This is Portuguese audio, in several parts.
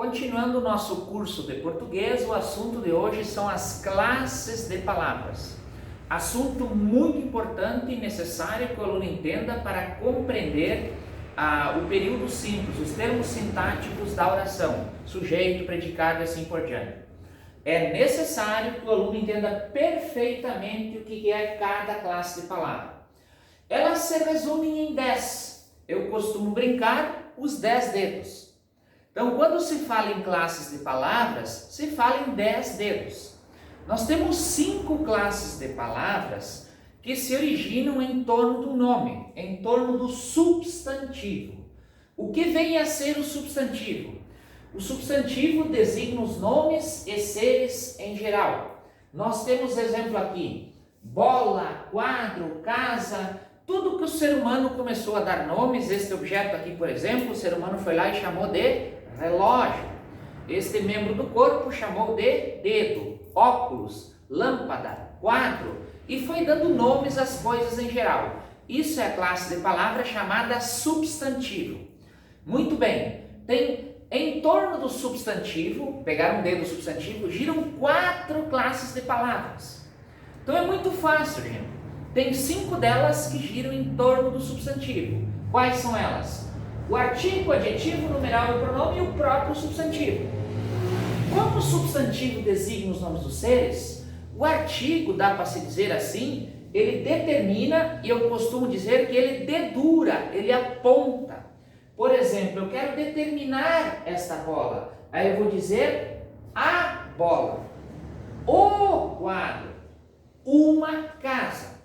Continuando o nosso curso de português, o assunto de hoje são as classes de palavras. Assunto muito importante e necessário que o aluno entenda para compreender o período simples, os termos sintáticos da oração, sujeito, predicado e assim por diante. É necessário que o aluno entenda perfeitamente o que é cada classe de palavra. Elas se resumem em 10. Eu costumo brincar os 10 dedos. Então, quando se fala em classes de palavras, se fala em 10 dedos. Nós temos 5 classes de palavras que se originam em torno do nome, em torno do substantivo. O que vem a ser o substantivo? O substantivo designa os nomes e seres em geral. Nós temos exemplo aqui: bola, quadro, casa, tudo que o ser humano começou a dar nomes. Este objeto aqui, por exemplo, o ser humano foi lá e chamou de relógio. Este membro do corpo chamou de dedo, óculos, lâmpada, quadro, e foi dando nomes às coisas em geral. Isso é a classe de palavra chamada substantivo. Muito bem, tem em torno do substantivo, pegar um dedo substantivo, giram 4 classes de palavras. Então é muito fácil, gente. Tem 5 delas que giram em torno do substantivo. Quais são elas? O artigo, o adjetivo, o numeral e o pronome e o próprio substantivo. Como o substantivo designa os nomes dos seres, o artigo, dá para se dizer assim, ele determina, e eu costumo dizer que ele dedura, ele aponta. Por exemplo, eu quero determinar esta bola. Aí eu vou dizer a bola, o quadro, uma casa.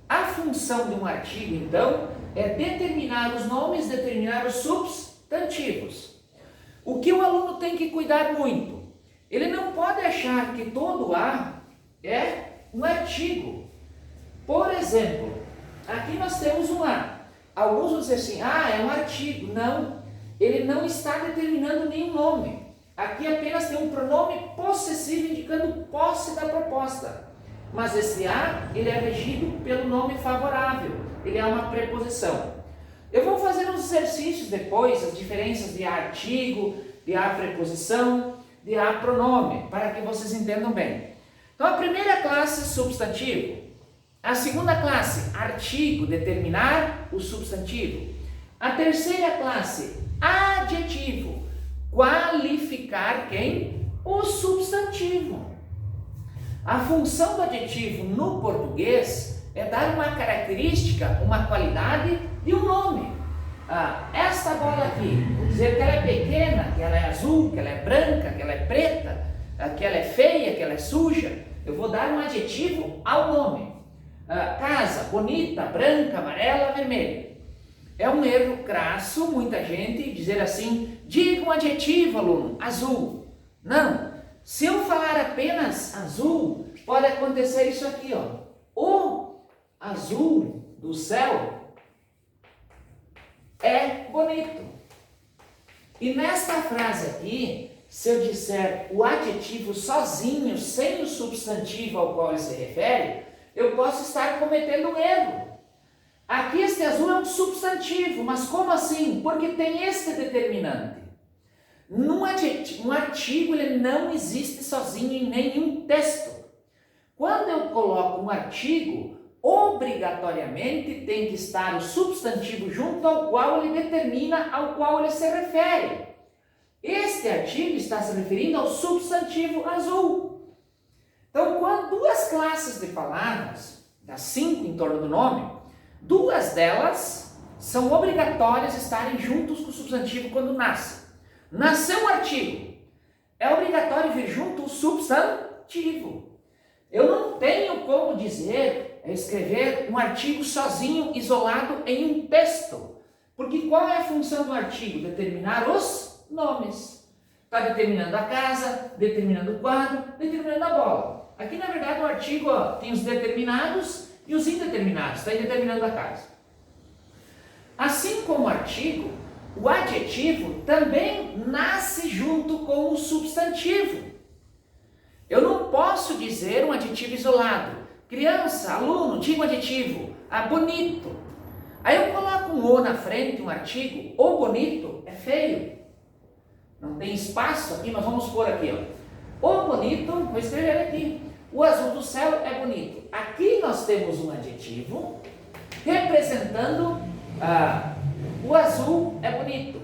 A função de um artigo, então, é determinar os nomes, determinar os substantivos. O que o aluno tem que cuidar muito? Ele não pode achar que todo A é um artigo. Por exemplo, aqui nós temos um A. Alguns vão dizer assim, é um artigo. Não, ele não está determinando nenhum nome. Aqui apenas tem um pronome possessivo indicando posse da proposta. Mas esse A, ele é regido pelo nome favorável, ele é uma preposição. Eu vou fazer uns exercícios depois, as diferenças de A artigo, de A preposição, de A pronome, para que vocês entendam bem. Então a primeira classe, substantivo. A segunda classe, artigo, determinar o substantivo. A terceira classe, adjetivo, qualificar quem? O substantivo. A função do adjetivo no português é dar uma característica, uma qualidade de um nome. Esta bola aqui, vou dizer que ela é pequena, que ela é azul, que ela é branca, que ela é preta, que ela é feia, que ela é suja. Eu vou dar um adjetivo ao nome. Casa, bonita, branca, amarela, vermelha. É um erro crasso, muita gente, dizer assim, diga um adjetivo, aluno, azul. Não. Se eu falar apenas azul, pode acontecer isso aqui, ó. O azul do céu é bonito. E nesta frase aqui, se eu disser o adjetivo sozinho, sem o substantivo ao qual ele se refere, eu posso estar cometendo um erro. Aqui este azul é um substantivo, mas como assim? Porque tem este determinante. Um artigo ele não existe sozinho em nenhum texto. Quando eu coloco um artigo, obrigatoriamente tem que estar o substantivo junto ao qual ele determina, ao qual ele se refere. Este artigo está se referindo ao substantivo azul. Então, quando 2 classes de palavras, das 5 em torno do nome, 2 delas são obrigatórias estarem juntos com o substantivo quando nasce. Nasceu um artigo, é obrigatório vir junto o substantivo. Eu não tenho como escrever um artigo sozinho, isolado em um texto. Porque qual é a função do artigo? Determinar os nomes. Está determinando a casa, determinando o quadro, determinando a bola. Aqui, na verdade, o artigo tem os determinados e os indeterminados, está determinando a casa. Assim como o artigo, o adjetivo também nasce junto com o substantivo. Eu não posso dizer um adjetivo isolado. Criança, aluno, diga um adjetivo. Bonito. Aí eu coloco um o na frente, um artigo. O bonito é feio. não tem espaço aqui, mas vamos pôr aqui, ó. O bonito, vou escrever aqui. O azul do céu é bonito. Aqui nós temos um adjetivo representando o azul é bonito.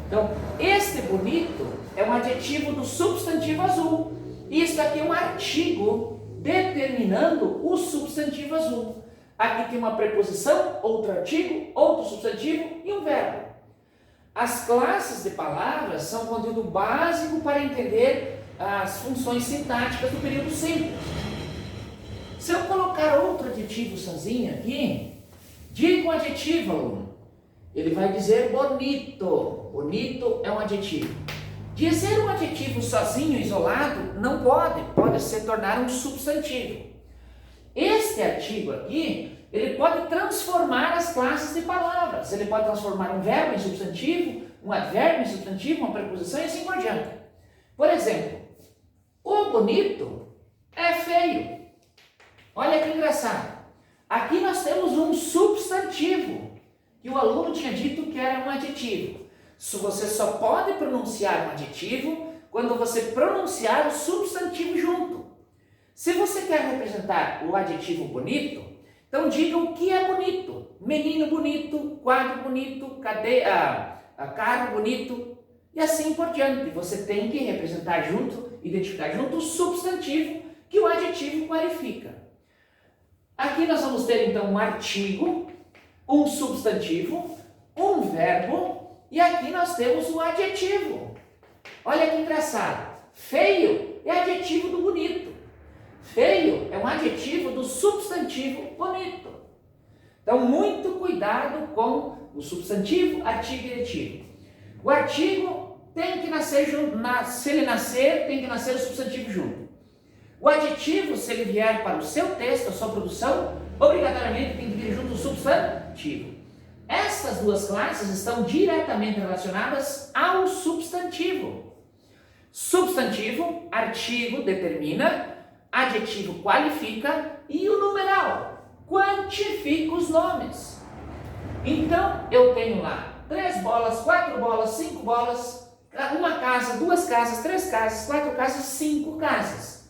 Então, este bonito é um adjetivo do substantivo azul. Isso aqui é um artigo determinando o substantivo azul. Aqui tem uma preposição, outro artigo, outro substantivo e um verbo. As classes de palavras são conteúdo básico para entender as funções sintáticas do período simples. Se eu colocar outro adjetivo sozinho aqui, diga um adjetivo, aluno. Ele vai dizer bonito. Bonito é um adjetivo. Dizer um adjetivo sozinho, isolado, não pode se tornar um substantivo. Este artigo aqui, ele pode transformar as classes de palavras. Ele pode transformar um verbo em substantivo, um advérbio em substantivo, uma preposição e assim por diante. Por exemplo, o bonito é feio. Olha que engraçado. Aqui nós temos um substantivo, que o aluno tinha dito que era um adjetivo. Você só pode pronunciar um adjetivo quando você pronunciar o substantivo junto. Se você quer representar o adjetivo bonito, então diga o que é bonito. Menino bonito, quadro bonito, carro bonito e assim por diante. Você tem que representar junto, identificar junto o substantivo que o adjetivo qualifica. Aqui nós vamos ter então um artigo, um substantivo, um verbo e aqui nós temos um adjetivo. Olha que engraçado. Feio é adjetivo do bonito. Feio é um adjetivo do substantivo bonito. Então, muito cuidado com o substantivo, artigo e adjetivo. O artigo tem que nascer junto, se ele nascer, tem que nascer o substantivo junto. O adjetivo, se ele vier para o seu texto, a sua produção, obrigatoriamente tem que vir junto o substantivo. Essas duas classes estão diretamente relacionadas ao substantivo. Substantivo, artigo determina, adjetivo qualifica e o numeral quantifica os nomes. Então, eu tenho lá 3 bolas, 4 bolas, 5 bolas, uma casa, 2 casas, 3 casas, 4 casas, 5 casas.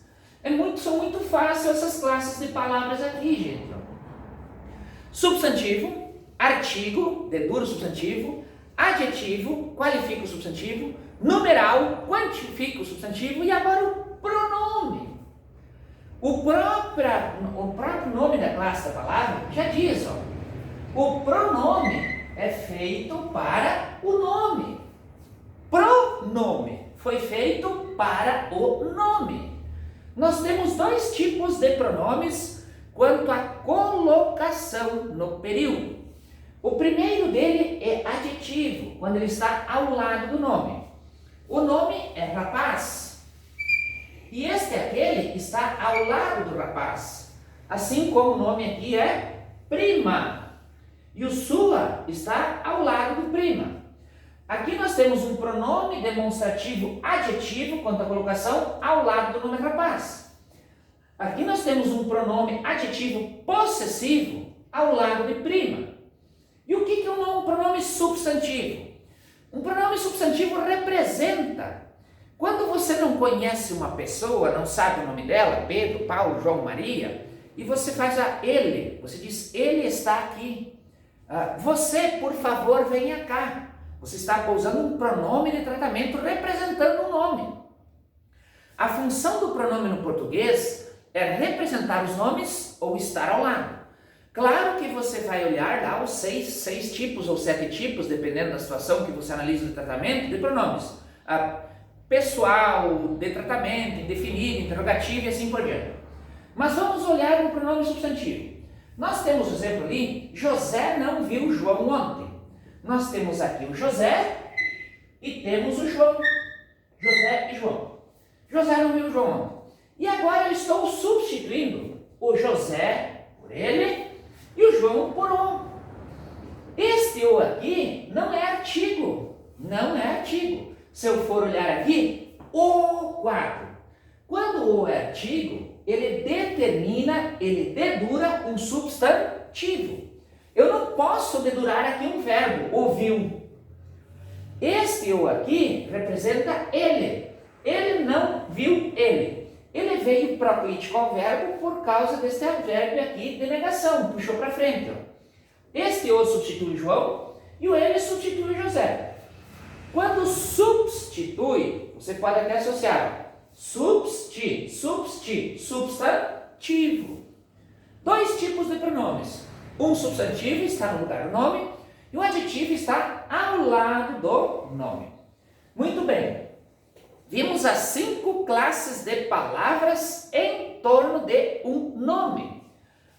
São muito fáceis essas classes de palavras aqui, gente. Substantivo, artigo, dedura o substantivo, adjetivo, qualifica o substantivo, numeral, quantifica o substantivo e agora o pronome. O próprio nome da classe da palavra já diz, o pronome é feito para o nome. Pronome foi feito para o nome. Nós temos 2 tipos de pronomes quanto à colocação no período. O primeiro dele é adjetivo, quando ele está ao lado do nome. O nome é rapaz. E este é aquele que está ao lado do rapaz. Assim como o nome aqui é prima. E o sua está ao lado do prima. Aqui nós temos um pronome demonstrativo adjetivo, quanto à colocação, ao lado do nome rapaz. Aqui nós temos um pronome adjetivo possessivo ao lado de prima. E o que é um pronome substantivo? Um pronome substantivo representa. Quando você não conhece uma pessoa, não sabe o nome dela, Pedro, Paulo, João, Maria, e você faz ele, você diz, ele está aqui. Você, por favor, venha cá. Você está usando um pronome de tratamento representando um nome. A função do pronome no português é representar os nomes ou estar ao lado. Claro que você vai olhar lá os 6 tipos ou 7 tipos, dependendo da situação que você analisa de tratamento, de pronomes. Pessoal, de tratamento, indefinido, interrogativo e assim por diante. Mas vamos olhar o pronome substantivo. Nós temos o exemplo ali, José não viu João ontem. Nós temos aqui o José e temos o João. José e João. José não viu João ontem. E agora eu estou substituindo o José por ele e o João por o. Este o aqui não é artigo. Não é artigo. Se eu for olhar aqui, o quadro. Quando o é artigo, ele determina, ele dedura um substantivo. Eu não posso dedurar aqui um verbo, ouviu. Este o aqui representa ele. Ele não viu ele. Ele veio proclítico ao verbo por causa desse advérbio aqui de negação, puxou para frente. Ó. Este o substitui João e o ele substitui José. Quando substitui, você pode até associar substantivo. Dois tipos de pronomes. Um substantivo está no lugar do nome e o adjetivo está ao lado do nome. Muito bem. Vimos as 5 classes de palavras em torno de um nome.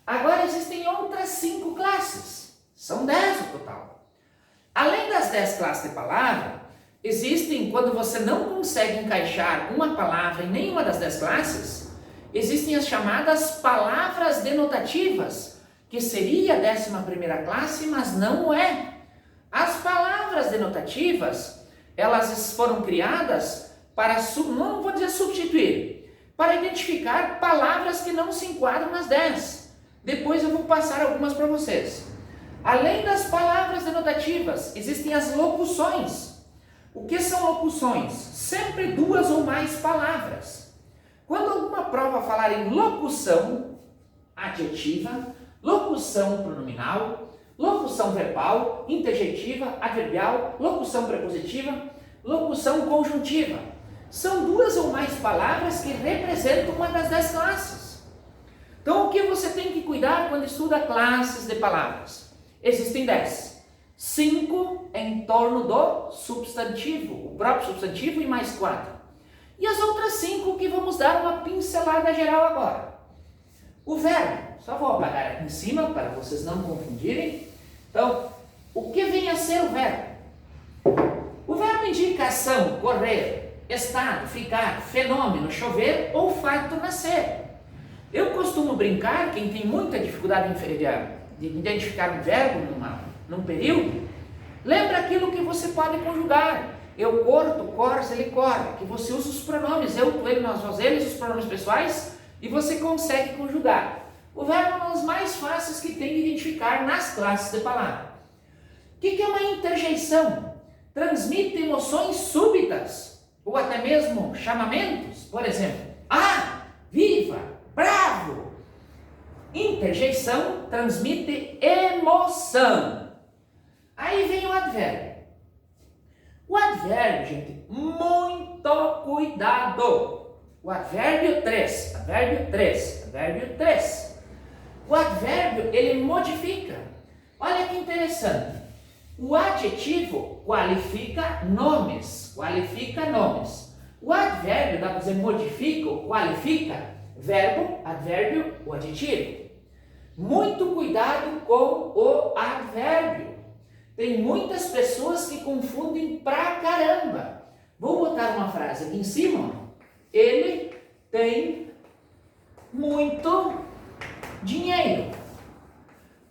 Agora existem outras 5 classes. São 10 no total. Além das 10 classes de palavra, existem, quando você não consegue encaixar uma palavra em nenhuma das 10 classes, existem as chamadas palavras denotativas, que seria a 11ª classe, mas não é. As palavras denotativas, elas foram criadas para, não vou dizer substituir, para identificar palavras que não se enquadram nas 10. Depois eu vou passar algumas para vocês. Além das palavras denotativas, existem as locuções. O que são locuções? Sempre 2 ou mais palavras. Quando alguma prova falar em locução adjetiva, locução pronominal, locução verbal, interjetiva, adverbial, locução prepositiva, locução conjuntiva. São 2 ou mais palavras que representam uma das 10 classes. Então, o que você tem que cuidar quando estuda classes de palavras? Existem 10. 5 em torno do substantivo, o próprio substantivo e mais 4. E as outras 5 que vamos dar uma pincelada geral agora. O verbo, só vou apagar aqui em cima para vocês não confundirem. Então, o que vem a ser o verbo? O verbo indica ação, correr, estado, ficar, fenômeno, chover ou fato nascer. Eu costumo brincar, quem tem muita dificuldade de identificar um verbo num período, lembra aquilo que você pode conjugar. Eu corro, tu corres, ele corre. Que você usa os pronomes, eu, tu, ele, nós, vós, eles, os pronomes pessoais, e você consegue conjugar. O verbo é um dos mais fáceis que tem de identificar nas classes de palavra. O que é uma interjeição? Transmite emoções súbitas, ou até mesmo chamamentos. Por exemplo, viva, bravo. Interjeição transmite emoção. Aí vem o advérbio. O advérbio, gente, muito cuidado. O advérbio 3. O advérbio, ele modifica. Olha que interessante. O adjetivo qualifica nomes. O advérbio, dá para dizer modifica ou qualifica, verbo, advérbio, o adjetivo. Muito cuidado com o advérbio. Tem muitas pessoas que confundem pra caramba. Vou botar uma frase aqui em cima. Ele tem muito dinheiro.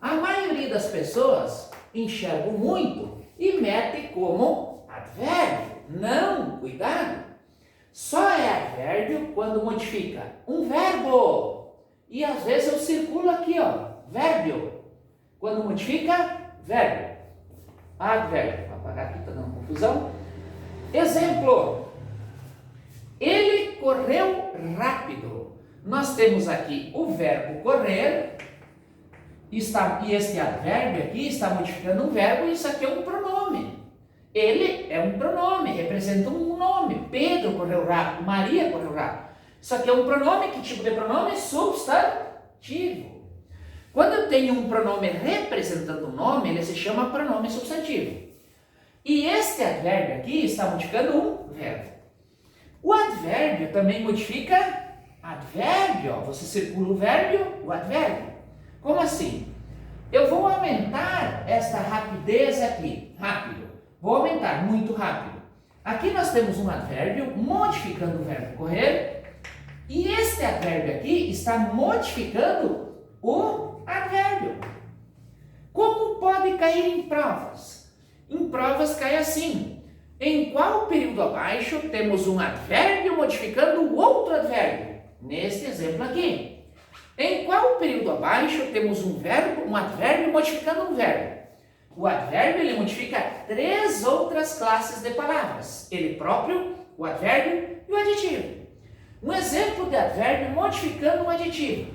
A maioria das pessoas enxerga muito e mete como advérbio. Não, cuidado. Só é advérbio quando modifica um verbo. E às vezes eu circulo aqui, vérbio. Quando modifica, verbo. Advérbio. Vou apagar aqui, está dando confusão. Exemplo. Ele correu rápido. Nós temos aqui o verbo correr. E este advérbio aqui está modificando um verbo. E isso aqui é um pronome. Ele é um pronome, representa um nome. Pedro correu rápido. Maria correu rápido. Isso aqui é um pronome. Que tipo de pronome? Substantivo. Quando eu tenho um pronome representando um nome, ele se chama pronome substantivo. E este advérbio aqui está modificando um verbo. O advérbio também modifica advérbio. Você circula o verbo, o advérbio. Como assim? Eu vou aumentar esta rapidez aqui. Rápido. Vou aumentar, muito rápido. Aqui nós temos um advérbio modificando o verbo correr. E este advérbio aqui está modificando o advérbio. Como pode cair em provas? Em provas cai assim. Em qual período abaixo temos um advérbio modificando o outro advérbio? Neste exemplo aqui. Em qual período abaixo temos um advérbio modificando um verbo? O advérbio ele modifica 3 outras classes de palavras. Ele próprio, o advérbio e o adjetivo. Um exemplo de advérbio modificando um adjetivo.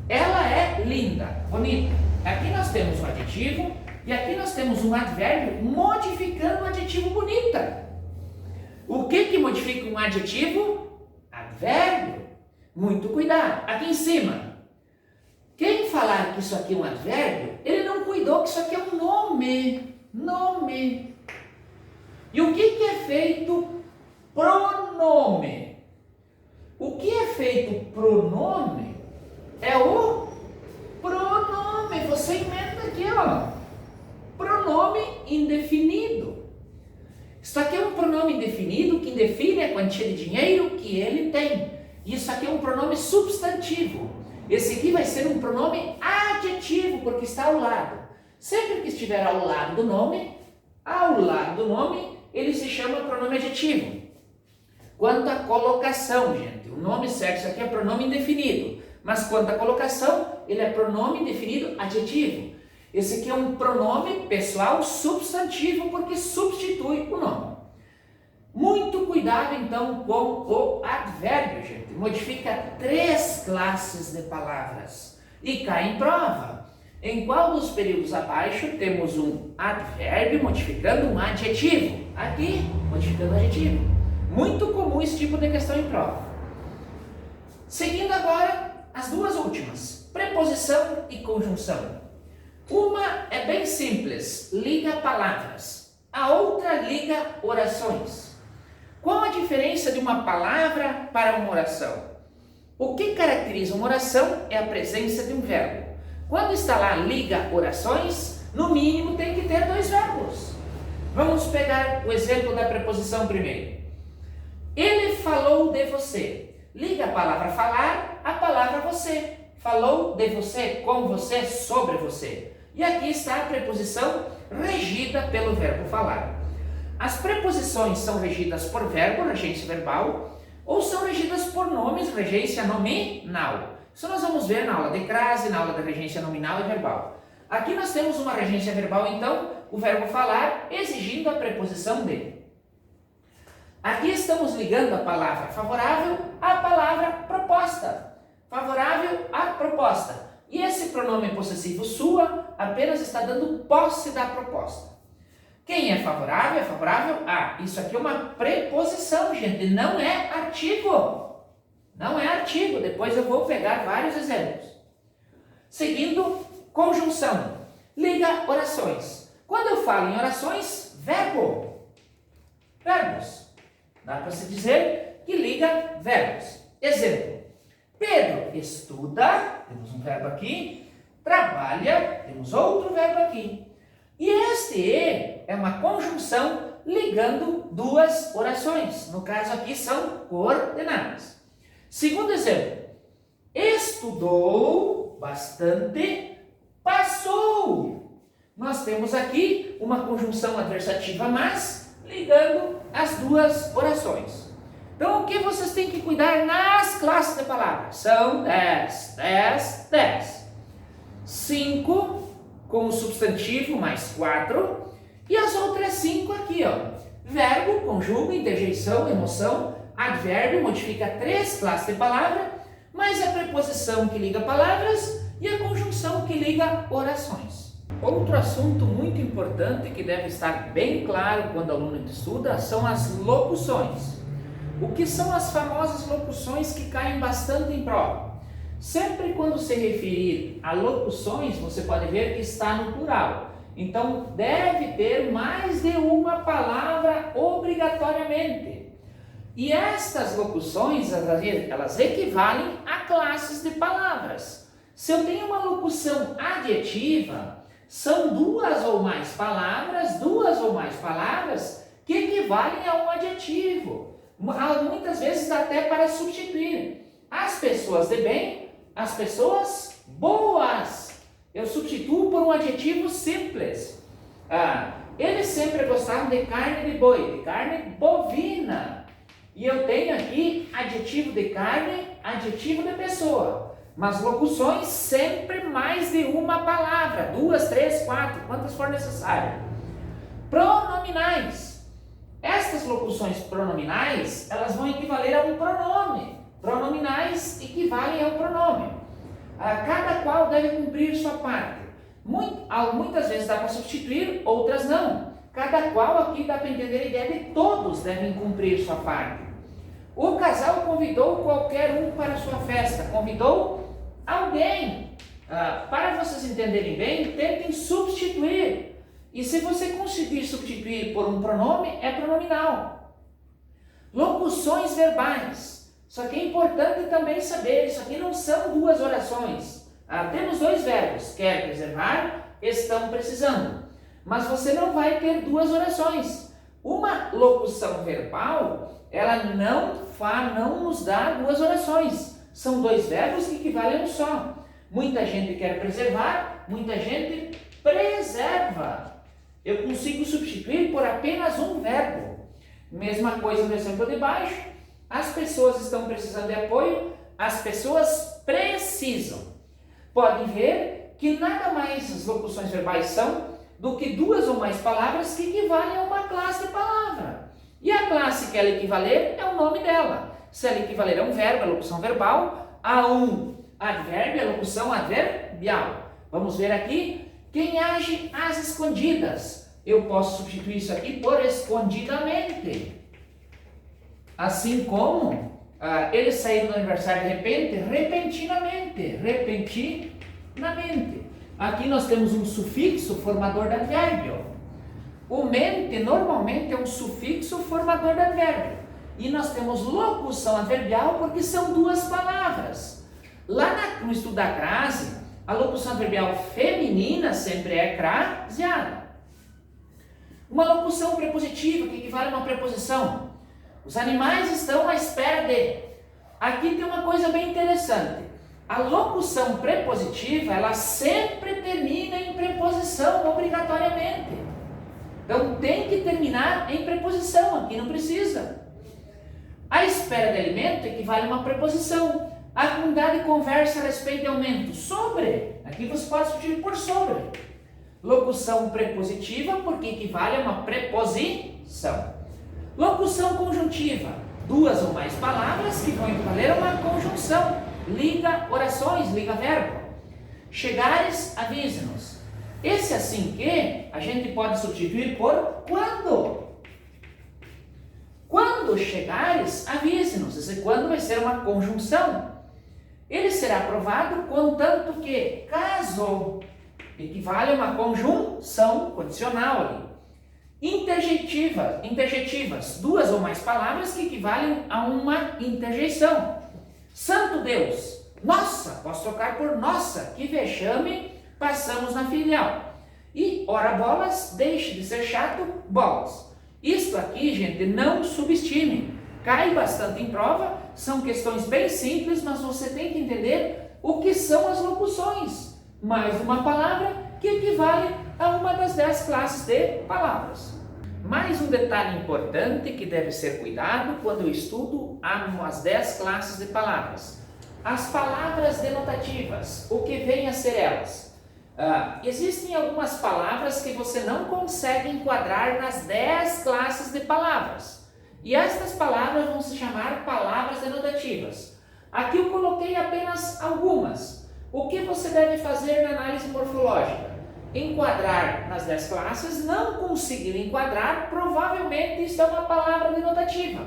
Ela é linda, bonita. Aqui nós temos um adjetivo e aqui nós temos um advérbio modificando o adjetivo bonita. O que modifica um adjetivo? Advérbio. Muito cuidado. Aqui em cima. Quem falar que isso aqui é um advérbio, ele não cuidou que isso aqui é um nome. Nome. E o que é feito pronome? O que é feito pronome é o pronome. Você emenda aqui, ó. Pronome indefinido. Isso aqui é um pronome indefinido que define a quantia de dinheiro que ele tem. Isso aqui é um pronome substantivo. Esse aqui vai ser um pronome adjetivo, porque está ao lado. Sempre que estiver ao lado do nome, ele se chama pronome adjetivo. Quanto à colocação, gente, o nome certo, isso aqui é pronome indefinido. Mas quanto à colocação, ele é pronome indefinido adjetivo. Esse aqui é um pronome pessoal substantivo, porque substitui o nome. Muito cuidado, então, com o advérbio, gente. Modifica 3 classes de palavras e cai em prova. Em qual dos períodos abaixo temos um advérbio modificando um adjetivo? Aqui, modificando adjetivo. Muito comum esse tipo de questão em prova. Seguindo agora as 2 últimas, preposição e conjunção. Uma é bem simples, liga palavras. A outra liga orações. Qual a diferença de uma palavra para uma oração? O que caracteriza uma oração é a presença de um verbo. Quando está lá liga orações, no mínimo tem que ter 2 verbos. Vamos pegar o exemplo da preposição primeiro. Ele falou de você. Liga a palavra falar, a palavra você. Falou de você, com você, sobre você. E aqui está a preposição regida pelo verbo falar. As preposições são regidas por verbo, regência verbal, ou são regidas por nomes, regência nominal. Isso nós vamos ver na aula de crase, na aula de regência nominal e verbal. Aqui nós temos uma regência verbal, então, o verbo falar exigindo a preposição de. Aqui estamos ligando a palavra favorável à palavra proposta. Favorável à proposta. E esse pronome possessivo sua apenas está dando posse da proposta. Quem é favorável a. Isso aqui é uma preposição, gente, não é artigo. Não é artigo, depois eu vou pegar vários exemplos. Seguindo, conjunção. Liga orações. Quando eu falo em orações, verbo. Verbos. Dá para se dizer que liga verbos. Exemplo. Pedro estuda, temos um verbo aqui. Trabalha, temos outro verbo aqui. E este E é uma conjunção ligando 2 orações. No caso aqui são coordenadas. Segundo exemplo. Estudou bastante, passou. Nós temos aqui uma conjunção adversativa mas ligando as 2 orações. Então o que vocês têm que cuidar nas classes de palavras? São 10. 5 com o substantivo mais 4 e as outras 5 aqui, ó. Verbo, conjugo, interjeição, emoção, advérbio modifica 3 classes de palavra, mais a preposição que liga palavras e a conjunção que liga orações. Outro assunto muito importante que deve estar bem claro quando o aluno estuda são as locuções. O que são as famosas locuções que caem bastante em prova? Sempre quando se referir a locuções, você pode ver que está no plural. Então, deve ter mais de uma palavra obrigatoriamente. E estas locuções, elas equivalem a classes de palavras. Se eu tenho uma locução adjetiva, são 2 ou mais palavras que equivalem a um adjetivo. Muitas vezes até para substituir. As pessoas de bem, as pessoas boas. Eu substituo por um adjetivo simples. Eles sempre gostavam de carne de boi, de carne bovina. E eu tenho aqui adjetivo de carne, adjetivo de pessoa. mas locuções sempre mais de uma palavra, 2, 3, 4, quantas for necessário. Pronominais. Estas locuções pronominais, elas vão equivaler a um pronome. Pronominais equivalem a um pronome. Cada qual deve cumprir sua parte. Muitas vezes dá para substituir, outras não. Cada qual aqui dá para entender a ideia de todos devem cumprir sua parte. O casal convidou qualquer um para sua festa. Convidou alguém. Para vocês entenderem bem, tentem substituir. E se você conseguir substituir por um pronome, é pronominal. Locuções verbais. Isso aqui é importante também saber. Isso aqui não são duas orações. Temos dois verbos. Quer preservar, estão precisando. Mas você não vai ter duas orações. Uma locução verbal, ela não nos dá duas orações. São dois verbos que equivalem a um só. Muita gente quer preservar, muita gente preserva. Eu consigo substituir por apenas um verbo. Mesma coisa no exemplo de baixo. As pessoas estão precisando de apoio, as pessoas precisam. Podem ver que nada mais as locuções verbais são do que duas ou mais palavras que equivalem a uma classe de palavra. E a classe que ela equivaler é o nome dela. Se ela equivaler a um verbo, a locução verbal, a um advérbio, a locução adverbial. Vamos ver aqui. Quem age às escondidas? Eu posso substituir isso aqui por escondidamente. Assim como eles saíram do aniversário de repente, repentinamente. Repentinamente. Aqui nós temos um sufixo formador de advérbio. O mente normalmente é um sufixo formador de advérbio. E nós temos locução adverbial porque são duas palavras. Lá no estudo da crase, a locução adverbial feminina sempre é craseada. Uma locução prepositiva que equivale a uma preposição. Os animais estão à espera de. Aqui tem uma coisa bem interessante. A locução prepositiva, ela sempre termina em preposição, obrigatoriamente. Então tem que terminar em preposição, aqui não precisa. A espera de alimento equivale a uma preposição. A comunidade conversa a respeito de aumento. Sobre. Aqui você pode substituir por sobre. Locução prepositiva, porque equivale a uma preposição. Locução conjuntiva. Duas ou mais palavras que vão equivaler a uma conjunção. Liga orações, liga verbo. Chegares, avise-nos. Esse assim que a gente pode substituir por quando. Quando chegares, avise-nos. Esse quando vai ser uma conjunção. Ele será aprovado contanto que, caso, equivale a uma conjunção condicional ali. Interjetivas, duas ou mais palavras que equivalem a uma interjeição. Santo Deus, nossa, posso trocar por nossa, que vexame, passamos na filial. E, ora bolas, deixe de ser chato, bolas. Isto aqui, gente, não subestime. Cai bastante em prova, são questões bem simples, mas você tem que entender o que são as locuções. Mais uma palavra que equivale a uma das 10 classes de palavras. Mais um detalhe importante que deve ser cuidado quando eu estudo as 10 classes de palavras. As palavras denotativas, o que vem a ser elas? Existem algumas palavras que você não consegue enquadrar nas 10 classes de palavras. E estas palavras vão se chamar palavras denotativas. Aqui eu coloquei apenas algumas. O que você deve fazer na análise morfológica? Enquadrar nas 10 classes, não conseguir enquadrar, provavelmente isso é uma palavra denotativa.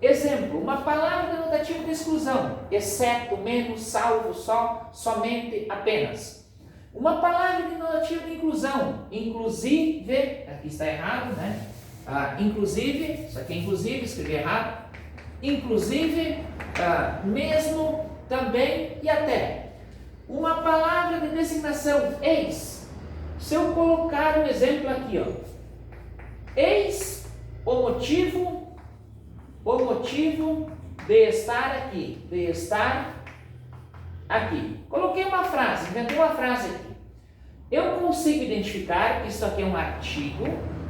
Exemplo, uma palavra denotativa de exclusão, exceto, menos, salvo, só, somente, apenas. Uma palavra denotativa de inclusão, inclusive, aqui está errado, né? Inclusive, isso aqui é inclusive, escrevi errado. Inclusive, mesmo, também e até. Uma palavra de designação, eis. Se eu colocar um exemplo aqui, ó, eis o motivo de estar aqui, Coloquei uma frase, inventei uma frase aqui. Eu consigo identificar que isso aqui é um artigo,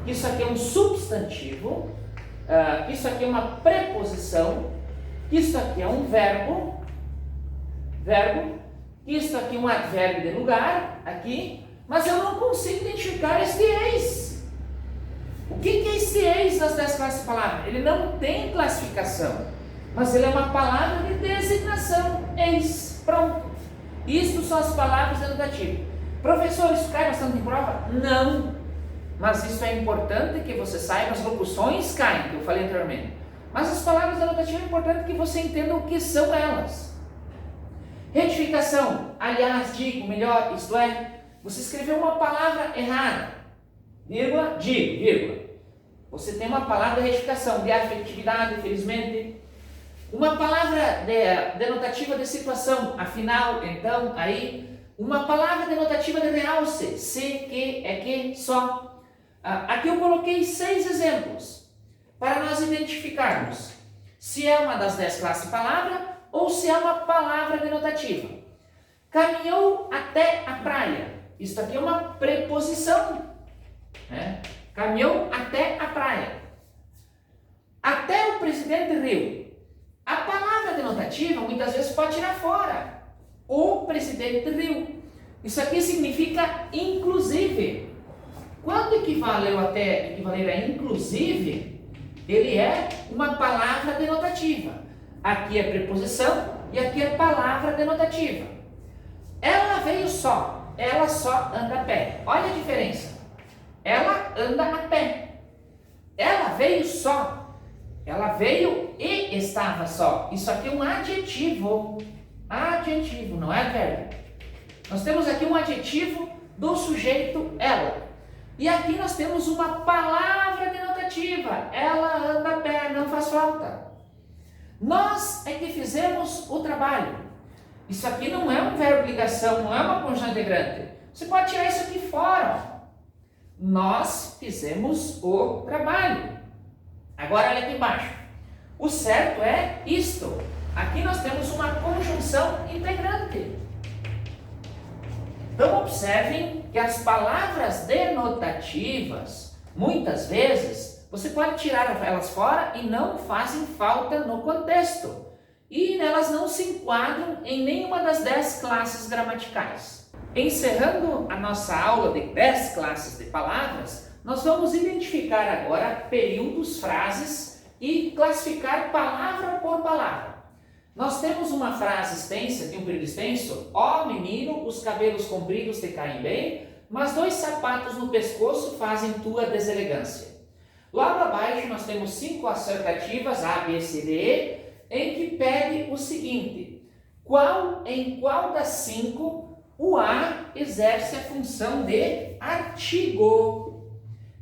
que isso aqui é um substantivo, que isso aqui é uma preposição, que isso aqui é um verbo, Isto aqui é um advérbio de lugar, aqui, mas eu não consigo identificar este eis. O que é este eis das 10 classes de palavras? Ele não tem classificação, mas ele é uma palavra de designação, eis, pronto. Isto são as palavras denotativas. Professor, isso cai bastante em prova? Não, mas isso é importante que você saiba, as locuções caem, que eu falei anteriormente. Mas as palavras denotativas é importante que você entenda o que são elas. Retificação, aliás, digo, melhor, isto é, você escreveu uma palavra errada, vírgula, digo, vírgula. Você tem uma palavra de retificação, de afetividade, felizmente. Uma palavra denotativa de situação, afinal, então, aí. Uma palavra denotativa de realce, se, que, é que, só. Aqui eu coloquei 6 exemplos, para nós identificarmos se é uma das 10 classes de palavra ou se é uma palavra denotativa. Caminhou até a praia. Isso aqui é uma preposição. Né? Caminhou até a praia. Até o presidente riu. A palavra denotativa muitas vezes pode tirar fora. O presidente riu. Isso aqui significa inclusive. Quando equivaler a inclusive, ele é uma palavra denotativa. Aqui é preposição e aqui é palavra denotativa. Ela veio só. Ela só anda a pé. Olha a diferença. Ela anda a pé. Ela veio só. Ela veio e estava só. Isso aqui é um adjetivo. Adjetivo, não é verbo. Nós temos aqui um adjetivo do sujeito ela. E aqui nós temos uma palavra denotativa. Ela anda a pé, não faz falta. Nós é que fizemos o trabalho. Isso aqui não é um verbo de ligação, não é uma conjunção integrante. Você pode tirar isso aqui fora. Nós fizemos o trabalho. Agora olha aqui embaixo. O certo é isto. Aqui nós temos uma conjunção integrante. Então observem que as palavras denotativas, muitas vezes, você pode tirar elas fora e não fazem falta no contexto. E elas não se enquadram em nenhuma das 10 classes gramaticais. Encerrando a nossa aula de 10 classes de palavras, nós vamos identificar agora períodos, frases e classificar palavra por palavra. Nós temos uma frase extensa, tem um período extenso. Ó menino, os cabelos compridos te caem bem, mas 2 sapatos no pescoço fazem tua deselegância. Logo abaixo nós temos 5 assertativas, A, B, C, D, E, em que pede o seguinte: em qual das 5 o A exerce a função de artigo?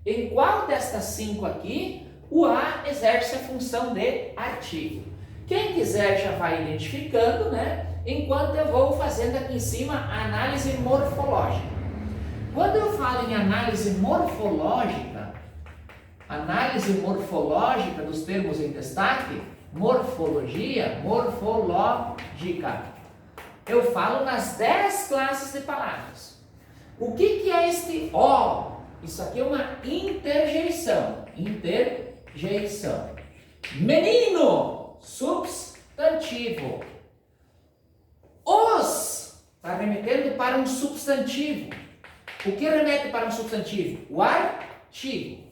Em qual destas 5 aqui o A exerce a função de artigo? Quem quiser já vai identificando, né? Enquanto eu vou fazendo aqui em cima a análise morfológica. Quando eu falo em análise morfológica dos termos em destaque, morfologia, morfológica, eu falo nas 10 classes de palavras. O que é este O? Isso aqui é uma interjeição. Interjeição. Menino, substantivo. Os está remetendo para um substantivo. O que remete para um substantivo? O artigo.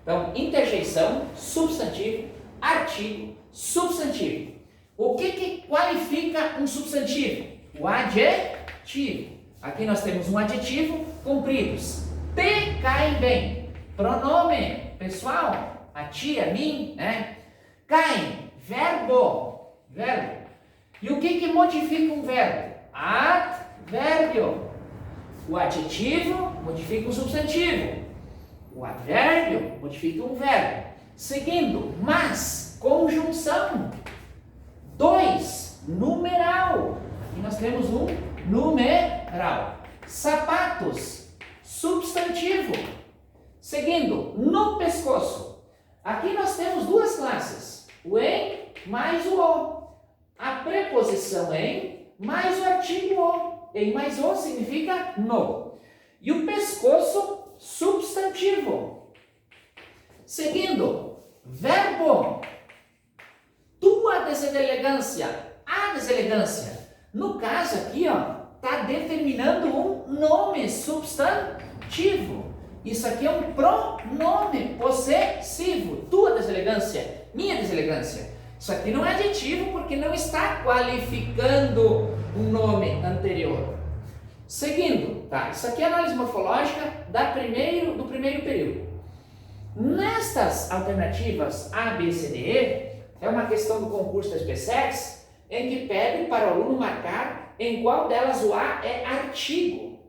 Então, interjeição, substantivo, artigo, substantivo. O que qualifica um substantivo? O adjetivo. Aqui nós temos um adjetivo, compridos. Te caem bem. Pronome pessoal, a ti, a mim, né? Caem. Verbo. E o que modifica um verbo? Advérbio. O adjetivo modifica um substantivo. O advérbio modifica um verbo. Seguindo, mas, conjunção. 2, numeral. Aqui nós temos um numeral. Sapatos, substantivo. Seguindo, no pescoço. Aqui nós temos 2 classes. O em mais o o. A preposição em mais o artigo o. Em mais o significa no. E o pescoço, substantivo. Seguindo, verbo. Tua deselegância. A deselegância. No caso aqui, ó, está determinando um nome substantivo. Isso aqui é um pronome possessivo. Tua deselegância, minha deselegância. Isso aqui não é adjetivo porque não está qualificando um nome anterior. Seguindo, tá? Isso aqui é análise morfológica do primeiro período. Nestas alternativas A, B, C, D, E, é uma questão do concurso da SPSEX, em que pede para o aluno marcar em qual delas o A é artigo.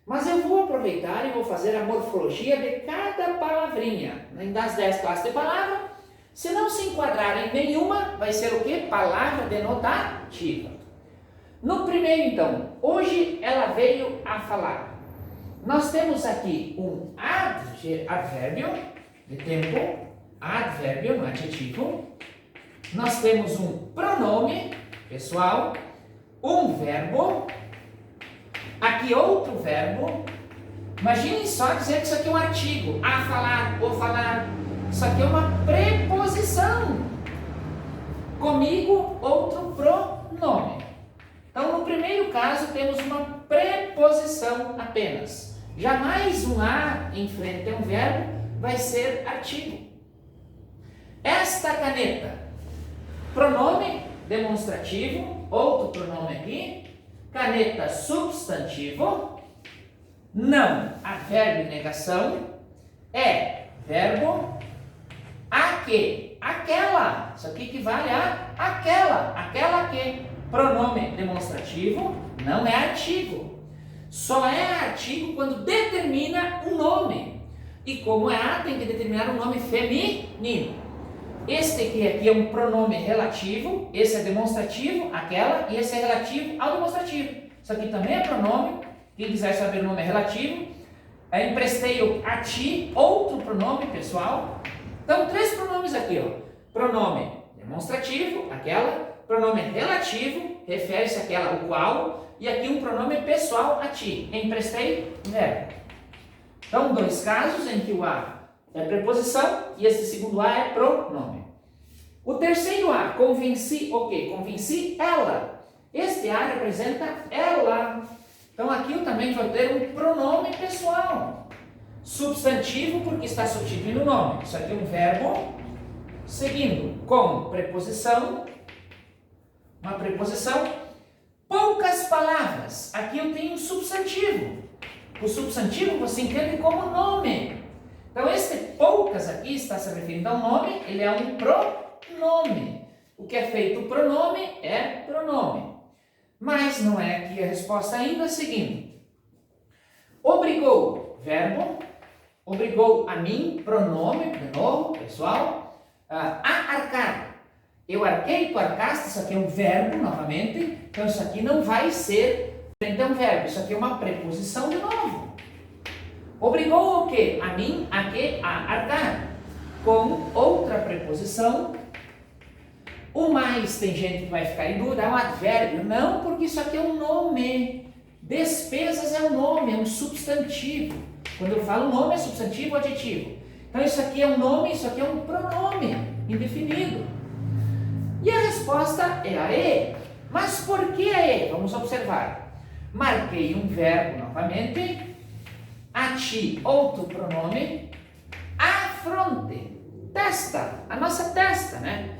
Mas eu vou aproveitar e vou fazer a morfologia de cada palavrinha. Das 10 classes de palavra, se não se enquadrar em nenhuma, vai ser o quê? Palavra denotativa. No primeiro, então, hoje ela veio a falar. Nós temos aqui um advérbio de tempo, advérbio, um adjetivo. Nós temos um pronome pessoal, um verbo, aqui outro verbo. Imaginem só dizer que isso aqui é um artigo, a falar, o falar. Isso aqui é uma preposição. Comigo, outro pronome. Então, no primeiro caso, temos uma preposição apenas. Jamais um a em frente a um verbo vai ser artigo. Esta caneta, pronome demonstrativo, outro pronome aqui, caneta substantivo, não, advérbio negação, é verbo, a que, aquela, isso aqui equivale a aquela que, pronome demonstrativo, não é artigo, só é artigo quando determina um nome, e como é A, tem que determinar um nome feminino. Este aqui é um pronome relativo, esse é demonstrativo, aquela, e esse é relativo ao demonstrativo. Isso aqui também é pronome, quem quiser saber o nome é relativo. Emprestei a ti, outro pronome pessoal. Então, 3 pronomes aqui, ó. Pronome demonstrativo, aquela, pronome relativo, refere-se àquela, o qual, e aqui um pronome pessoal, a ti. Emprestei verbo. Então, 2 casos em que o a é preposição e esse segundo a é pronome. O terceiro a, convenci o quê? Convenci ela. Este a representa ela. Então aqui eu também vou ter um pronome pessoal. Substantivo porque está substituindo o nome. Isso aqui é um verbo. Seguindo com preposição. Uma preposição. Poucas palavras. Aqui eu tenho um substantivo. O substantivo você entende como nome. Então, este poucas aqui está se referindo ao nome, ele é um pronome. O que é feito pronome é pronome. Mas não é aqui a resposta ainda, seguindo. Obrigou, verbo. Obrigou a mim, pronome, de novo, pessoal. A arcar. Eu arquei, tu arcaste, isso aqui é um verbo, novamente. Então, isso aqui não vai ser frente a um verbo, isso aqui é uma preposição de novo. Obrigou o quê? A mim, a que, a arcar. Com outra preposição. O mais, tem gente que vai ficar em dúvida, é um advérbio. Não, porque isso aqui é um nome. Despesas é um nome, é um substantivo. Quando eu falo nome, é substantivo ou adjetivo. Então isso aqui é um nome, isso aqui é um pronome indefinido. E a resposta é a E. Mas por que a E? Vamos observar. Marquei um verbo novamente. A ti, outro pronome, a fronte, testa, a nossa testa, né?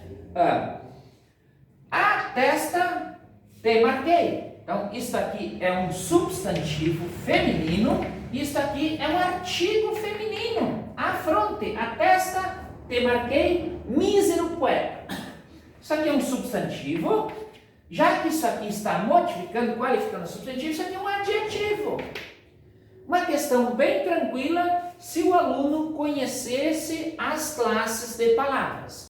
A testa, te marquei. Então, isso aqui é um substantivo feminino, isso aqui é um artigo feminino. A fronte, a testa, te marquei, mísero poeta. Isso aqui é um substantivo, já que isso aqui está modificando, qualificando o substantivo, isso aqui é um adjetivo. Uma questão bem tranquila se o aluno conhecesse as classes de palavras.